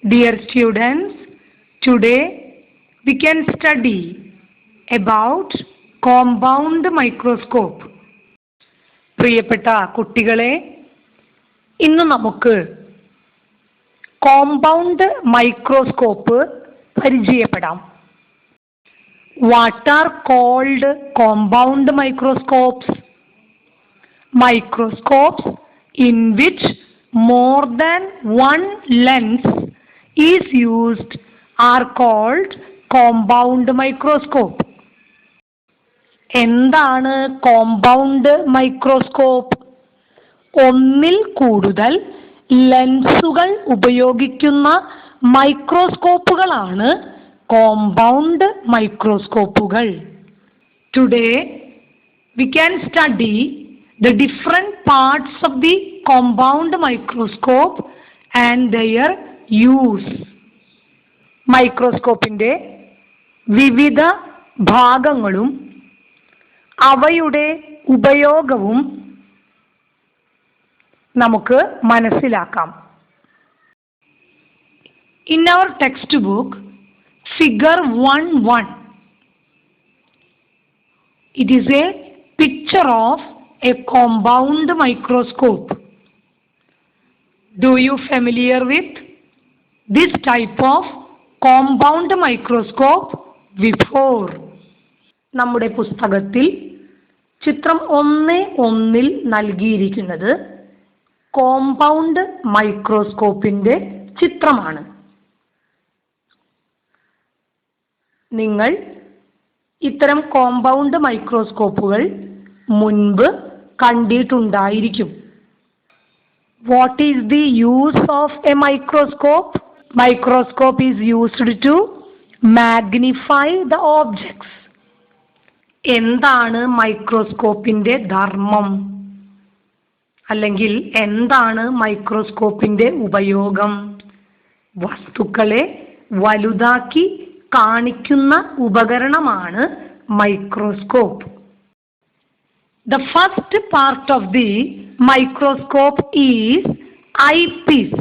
Dear students, today we can study about compound microscope. പ്രിയപ്പെട്ട കുട്ടികളെ, ഇന്ന് നമുക്ക് കോമ്പൗണ്ട് മൈക്രോസ്കോപ്പ് പരിചയപ്പെടാം. What are called compound microscopes? Microscopes in which more than one lens is used are called compound microscope. എന്താണ് compound microscope? ഒന്നിൽ കൂടുതൽ ലെൻസുകൾ ഉപയോഗിക്കുന്ന മൈക്രോസ്കോപ്പുകളാണ് കോമ്പൗണ്ട് മൈക്രോസ്കോപ്പുകൾ. Today we can study the different parts of the compound microscope and their use. മൈക്രോസ്കോപ്പിന്റെ വിവിധ ഭാഗങ്ങളും അവയുടെ ഉപയോഗവും നമുക്ക് മനസ്സിലാക്കാം. In our textbook, figure 1.1, it is a picture of a compound microscope. Do you familiar with this type of compound microscope before? നമ്മുടെ പുസ്തകത്തിൽ ചിത്രം 1.1 നൽകിയിരിക്കുന്നത് കോമ്പൗണ്ട് മൈക്രോസ്കോപ്പിന്റെ ചിത്രമാണ്. നിങ്ങൾ ഇത്തരം കോമ്പൗണ്ട് മൈക്രോസ്കോപ്പുകൾ മുൻപ് കണ്ടിട്ടുണ്ടായിരിക്കും. What is the use of a microscope? Microscope is used to magnify the objects. എന്താണ് മൈക്രോസ്കോപ്പിന്റെ ധർമ്മം? അല്ലെങ്കിൽ എന്താണ് മൈക്രോസ്കോപ്പിന്റെ ഉപയോഗം? വസ്തുക്കളെ വലുതാക്കി കാണിക്കുന്ന ഉപകരണമാണ് microscope. The first part of the microscope is eyepiece.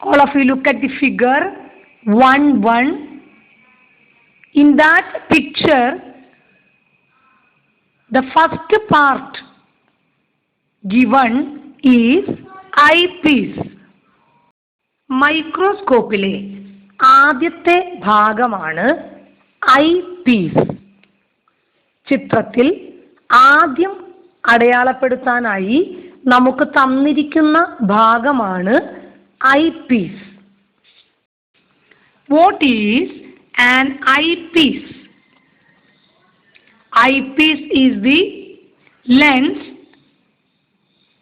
All of you look at the figure 1.1. In that picture, the first part given is eyepiece. മൈക്രോസ്കോപ്പിലെ ആദ്യത്തെ ഭാഗമാണ് ഐപീസ്. ചിത്രത്തിൽ ആദ്യം അടയാളപ്പെടുത്താനായി നമുക്ക് തന്നിരിക്കുന്ന ഭാഗമാണ് eyepiece. What is an eyepiece? Eyepiece is the lens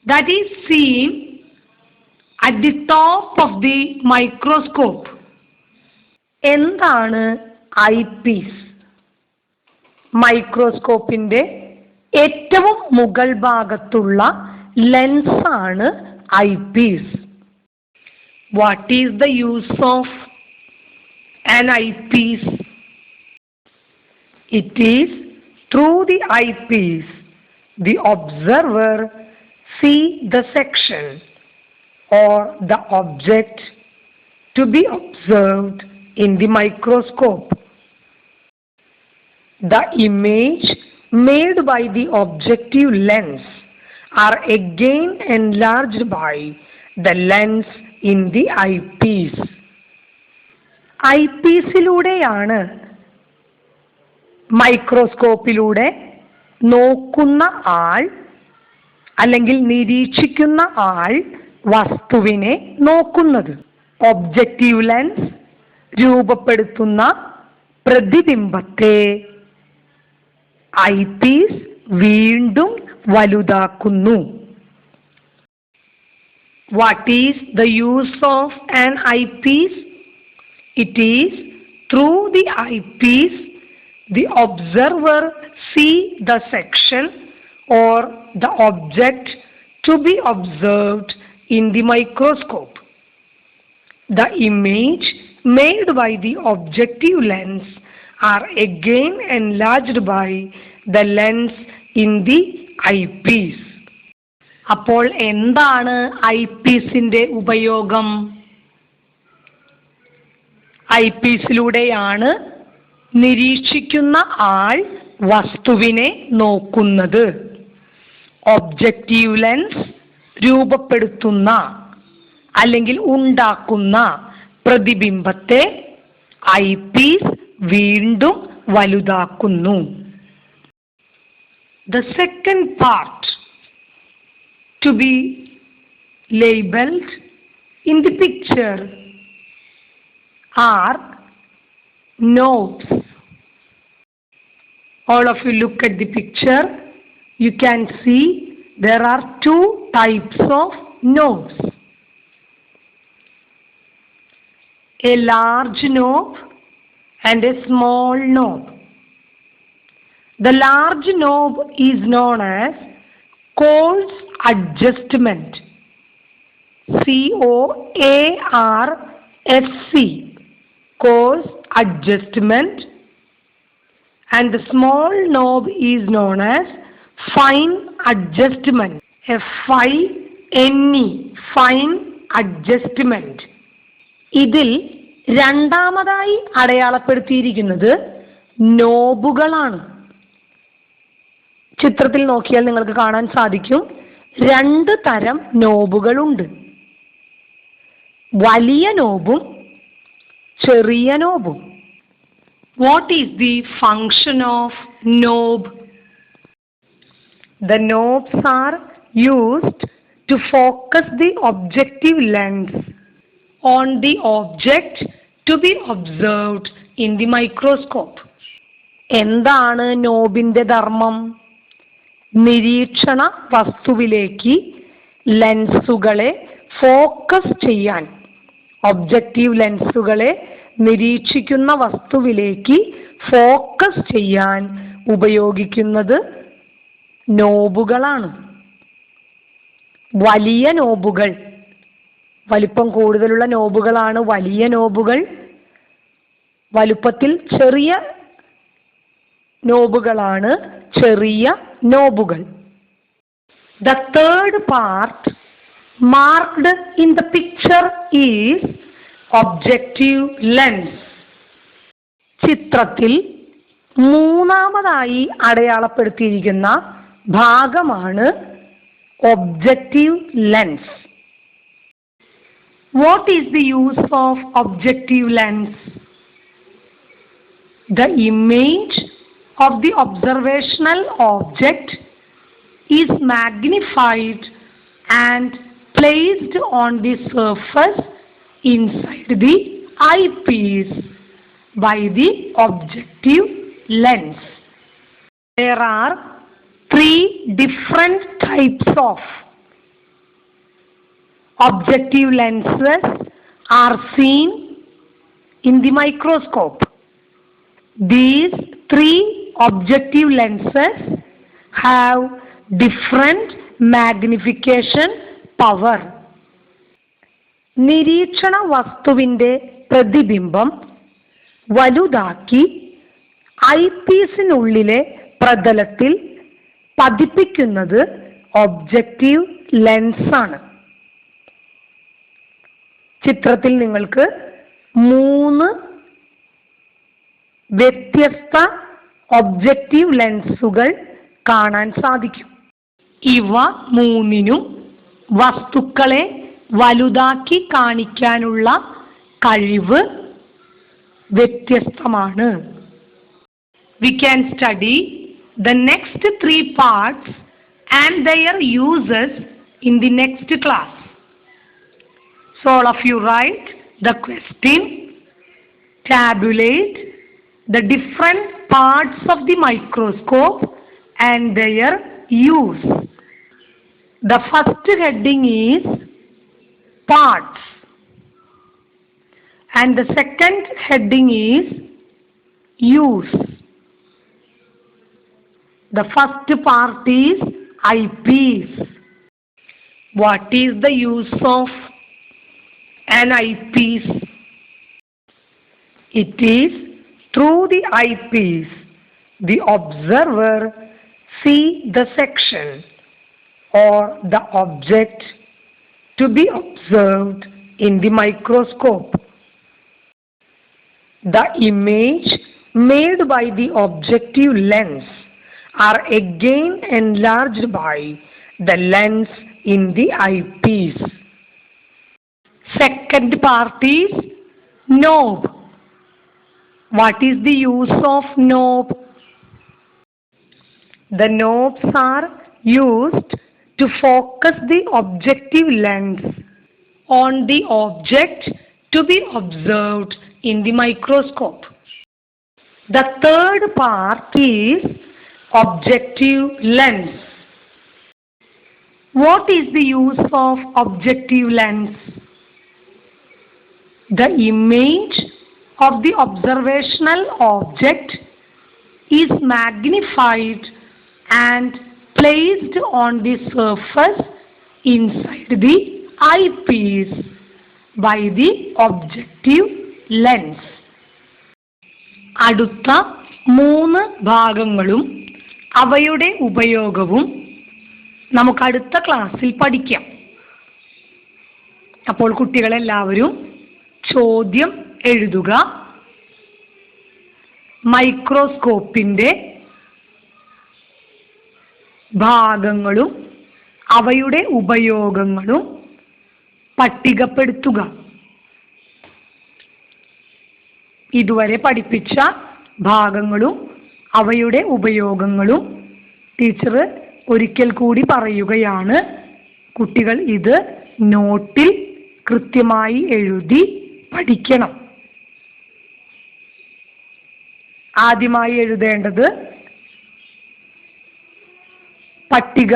that is seen at the top of the microscope. എന്താണ് eyepiece? മൈക്രോസ്കോപ്പിന്റെ ഏറ്റവും മുകൾ ഭാഗത്തുള്ള ലെൻസാണ് eyepiece. What is the use of an eyepiece? It is through the eyepiece the observer see the section or the object to be observed in the microscope. The image made by the objective lens are again enlarged by the lens in the eyepiece. ഐപീസിലൂടെയാണ് മൈക്രോസ്കോപ്പിലൂടെ നോക്കുന്ന ആൾ അല്ലെങ്കിൽ നിരീക്ഷിക്കുന്ന ആൾ വസ്തുവിനെ നോക്കുന്നത്. Objective lens രൂപപ്പെടുത്തുന്ന പ്രതിബിംബത്തെ eyepiece വീണ്ടും വലുതാക്കുന്നു. What is the use of an eyepiece? It is through the eyepiece the observer see the section or the object to be observed in the microscope. The image made by the objective lens are again enlarged by the lens in the eyepiece. അപ്പോൾ എന്താണ് ഐപീസിന്റെ ഉപയോഗം? I പീസിലൂടെയാണ് നിരീക്ഷിക്കുന്ന ആൾ വസ്തുവിനെ നോക്കുന്നത്. Objective lens രൂപപ്പെടുത്തുന്ന അല്ലെങ്കിൽ ഉണ്ടാക്കുന്ന പ്രതിബിംബത്തെ I Ps വീണ്ടും വലുതാക്കുന്നു. The second part to be labeled in the picture are knobs. All of you look at the picture. You can see there are two types of knobs. A large knob and a small knob. The large knob is known as Coles adjustment. COARSC. Coles adjustment. And the small knob is known as fine adjustment. FINE. Fine adjustment. ഇതിൽ രണ്ടാമതായി അടയാളപ്പെടുത്തിയിരിക്കുന്നത് നോബുകളാണ്. ചിത്രത്തിൽ നോക്കിയാൽ നിങ്ങൾക്ക് കാണാൻ സാധിക്കും, രണ്ട് തരം നോബുകളുണ്ട്. വലിയ നോബും ചെറിയ നോബും. What is the function of knob? The knobs are used to focus the objective lens on the object to be observed in the microscope. എന്താണ് നോബിന്റെ ധർമ്മം? നിരീക്ഷണ വസ്തുവിലേക്ക് ലെൻസുകളെ ഫോക്കസ് ചെയ്യാൻ, ഒബ്ജക്റ്റീവ് ലെൻസുകളെ നിരീക്ഷിക്കുന്ന വസ്തുവിലേക്ക് ഫോക്കസ് ചെയ്യാൻ ഉപയോഗിക്കുന്നത് നോബുകളാണ്. വലിയ നോബുകൾ, വലിപ്പം കൂടുതലുള്ള നോബുകളാണ് വലിയ നോബുകൾ. വലുപ്പത്തിൽ ചെറിയ നോബുകളാണ് ചെറിയ നോബുകൾ. The third part marked in the picture is objective lens. ചിത്രത്തിൽ മൂന്നാമതായി അടയാളപ്പെടുത്തിയിരിക്കുന്ന ഭാഗമാണ് objective lens. What is the use of objective lens? The image of the observational object is magnified and placed on the surface inside the eyepiece by the objective lens. There are three different types of objective lenses are seen in the microscope. These three objective lenses have different magnification power. നിരീക്ഷണ വസ്തുവിന്റെ പ്രതിബിംബം വലുതാക്കി ഐപീസിനുള്ളിലെ പ്രതലത്തിൽ പതിപ്പിക്കുന്നത് objective ലെൻസാണ്. ചിത്രത്തിൽ നിങ്ങൾക്ക് 3 വ്യത്യസ്ത objective ലെൻസുകൾ കാണാൻ സാധിക്കും. ഇവ മൂന്നിനും വസ്തുക്കളെ വലുതാക്കി കാണിക്കാനുള്ള കഴിവ് വ്യത്യസ്തമാണ്. We can study the next 3 parts and their uses in the next class. So all of you write the question, tabulate the different parts of the microscope and their use. The first heading is parts and the second heading is use. The first part is eyepiece. What is the use of an eyepiece? It is through the eyepiece the observer see the section or the object to be observed in the microscope. The image made by the objective lens are again enlarged by the lens in the eyepiece. Second part is knob. What is the use of knob? The knobs are used to focus the objective lens on the object to be observed in the microscope. The third part is objective lens. What is the use of objective lens? The image of the observational object is magnified and placed on the surface inside the eyepiece by the objective lens. അടുത്ത 3 ഭാഗങ്ങളും അവയുടെ ഉപയോഗവും നമുക്ക് അടുത്ത ക്ലാസ്സിൽ പഠിക്കാം. അപ്പോൾ കുട്ടികളെല്ലാവരും ചോദ്യം എഴുതുക. മൈക്രോസ്കോപ്പിന്റെ ഭാഗങ്ങളും അവയുടെ ഉപയോഗങ്ങളും പട്ടികപ്പെടുത്തുക. ഇതുവരെ പഠിപ്പിച്ച ഭാഗങ്ങളും അവയുടെ ഉപയോഗങ്ങളും ടീച്ചർ ഒരിക്കൽ കൂടി പറയുകയാണ്. കുട്ടികൾ ഇത് നോട്ടിൽ കൃത്യമായി എഴുതി പഠിക്കണം. ആദ്യമായി എഴുതേണ്ടത് പട്ടിക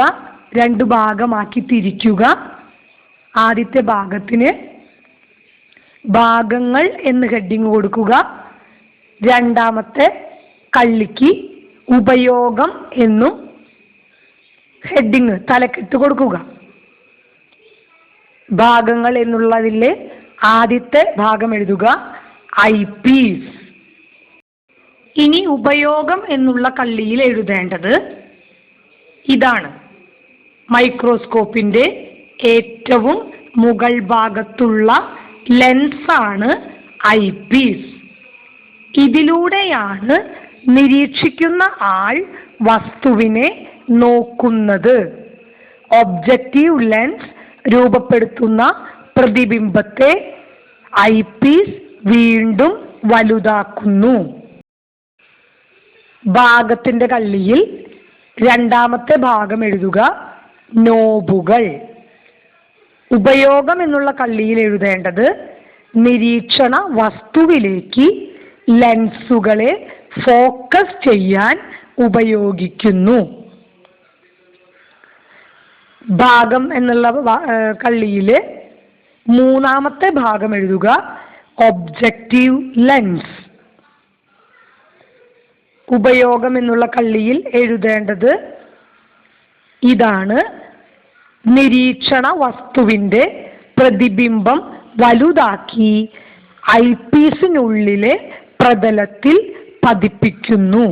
2 ഭാഗമാക്കി തിരിക്കുക. ആദ്യത്തെ ഭാഗത്തിന് ഭാഗങ്ങൾ എന്ന് ഹെഡിങ് കൊടുക്കുക. രണ്ടാമത്തെ കള്ളിക്ക് ഉപയോഗം എന്നും ഹെഡിങ് തലക്കെട്ട് കൊടുക്കുക. ഭാഗങ്ങൾ എന്നുള്ളതിലെ ആദ്യത്തെ ഭാഗം എഴുതുക ഐപീസ്. ഇനി ഉപയോഗം എന്നുള്ള കള്ളിയിൽ എഴുതേണ്ടത് ഇതാണ്. മൈക്രോസ്കോപ്പിന്റെ ഏറ്റവും മുകൾ ഭാഗത്തുള്ള ലെൻസാണ് ഐപീസ്. ഇതിലൂടെയാണ് നിരീക്ഷിക്കുന്ന ആൾ വസ്തുവിനെ നോക്കുന്നത്. ഒബ്ജക്റ്റീവ് ലെൻസ് രൂപപ്പെടുത്തുന്ന പ്രതിബിംബത്തെ ഐപീസ് വീണ്ടും വലുതാക്കുന്നു. ഭാഗത്തിന്റെ കള്ളിയിൽ രണ്ടാമത്തെ ഭാഗം എഴുതുക നോബുകൾ. ഉപയോഗം എന്നുള്ള കള്ളിയിൽ എഴുതേണ്ടത് നിരീക്ഷണ വസ്തുവിലേക്ക് ലെൻസുകളെ ഫോക്കസ് ചെയ്യാൻ ഉപയോഗിക്കുന്നു. ഭാഗം എന്നുള്ള കള്ളിയിൽ മൂന്നാമത്തെ ഭാഗം എഴുതുക ഒബ്ജക്റ്റീവ് ലെൻസ്. ഉപയോഗം എന്നുള്ള കള്ളിയിൽ എഴുതേണ്ടത് ഇതാണ്. നിരീക്ഷണ വസ്തുവിന്റെ പ്രതിബിംബം വലുതാക്കി ഐപീസിനുള്ളിലെ പ്രതലത്തിൽ പതിപ്പിക്കുന്നു.